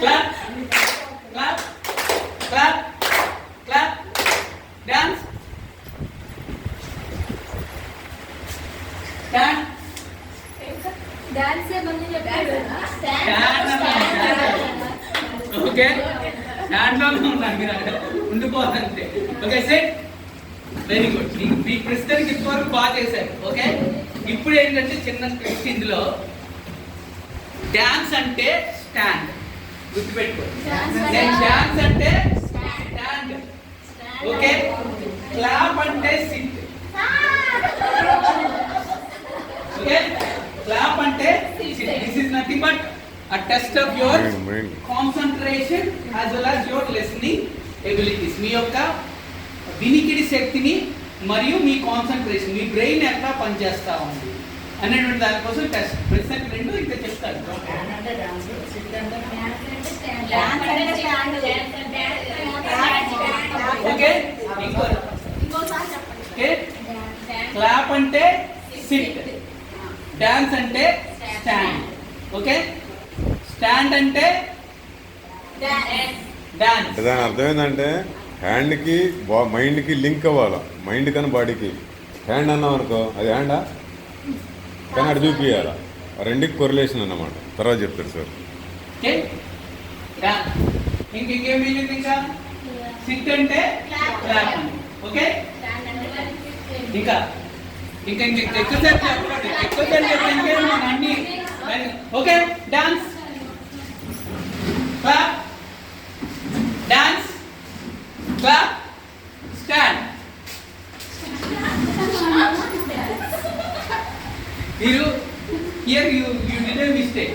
Clap. Clap. Clap. Clap. Dance. Stand. Dance ఏమని చెప్పారు okay దాంట్లోనే ఉన్నాను మీరు అక్కడ ఉండిపోదంతే ఓకే సెట్ వెరీ గుడ్ మీ ప్రశ్నకి ఇంతవరకు బాగా చేశారు ఓకే ఇప్పుడు ఏంటంటే చిన్న ట్విస్ట్ ఇందులో డాన్స్ అంటే స్టాండ్ గుర్తుపెట్టుకోండి డాన్స్ అంటే స్టాండ్ ఓకే క్లాప్ అంటే సిట్ ఓకే క్లాప్ అంటే this is nothing but a test of your concentration as well as your listening abilities మీ యొక్క వినికిడి శక్తిని మరియు మీ కాన్సంట్రేషన్ మీ బ్రెయిన్ ఎట్లా పనిచేస్తా ఉంది అనేటువంటి దానికోసం టెస్ట్ ప్రశ్నకి రెండు ఇంకా చెప్తారు ఓకే ఓకే క్లాప్ అంటే సిట్ డాన్స్ అంటే స్టాండ్ ఓకే స్టాండ్ అంటే డాన్స్ దాని అర్థం ఏంటంటే హ్యాండ్కి మైండ్కి లింక్ అవ్వాలి మైండ్ కానీ బాడీకి హ్యాండ్ అన్నాం అనుకో అది హ్యాండా కానీ అటు చూపించాలి ఆ రెండుకి కొరిలేషన్ అన్నమాట తర్వాత చెప్తారు సార్ ఓకే ఇంకేం మిగిలింది ఇంకా సిట్ అంటే క్లాప్ ఓకే ఇంకా ఇంకా ఎక్కువసేపు చెప్పండి ఎక్కువసేపు చెప్తే మన అన్ని okay dance clap dance clap stand మీరు here you did a mistake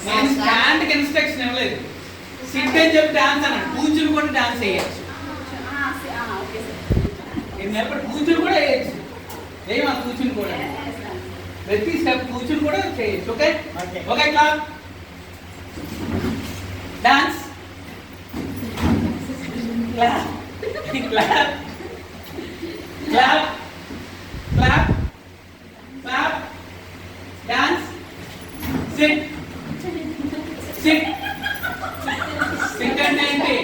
నేను స్టాండ్కి ఇన్స్ట్రక్షన్ ఇవ్వలేదు సిట్ అని చెప్పి డాన్స్ అన్నాడు కూర్చుని కూడా డాన్స్ వేయచ్చు నేను ఎప్పుడు కూర్చుని కూడా వేయచ్చు ఏమా కూర్చుని కూడా ప్రతి స్టెప్ కూర్చుని కూడా చేయొచ్చు okay okay clap dance clap clap clap clap clap dance SIT SIT SIT అంటే ఏంటి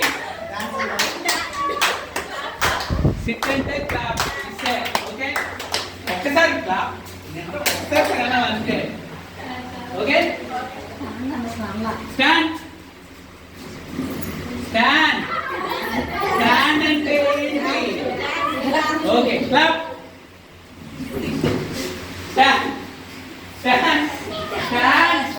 సిట్ అంటే క్లాప్ ఓకే ఒక్కసారి క్లాప్ ఒక్కసారి అంతే ఓకే స్టాండ్ స్టాండ్ స్టాండ్ అంటే ఏంటి ఓకే క్లాప్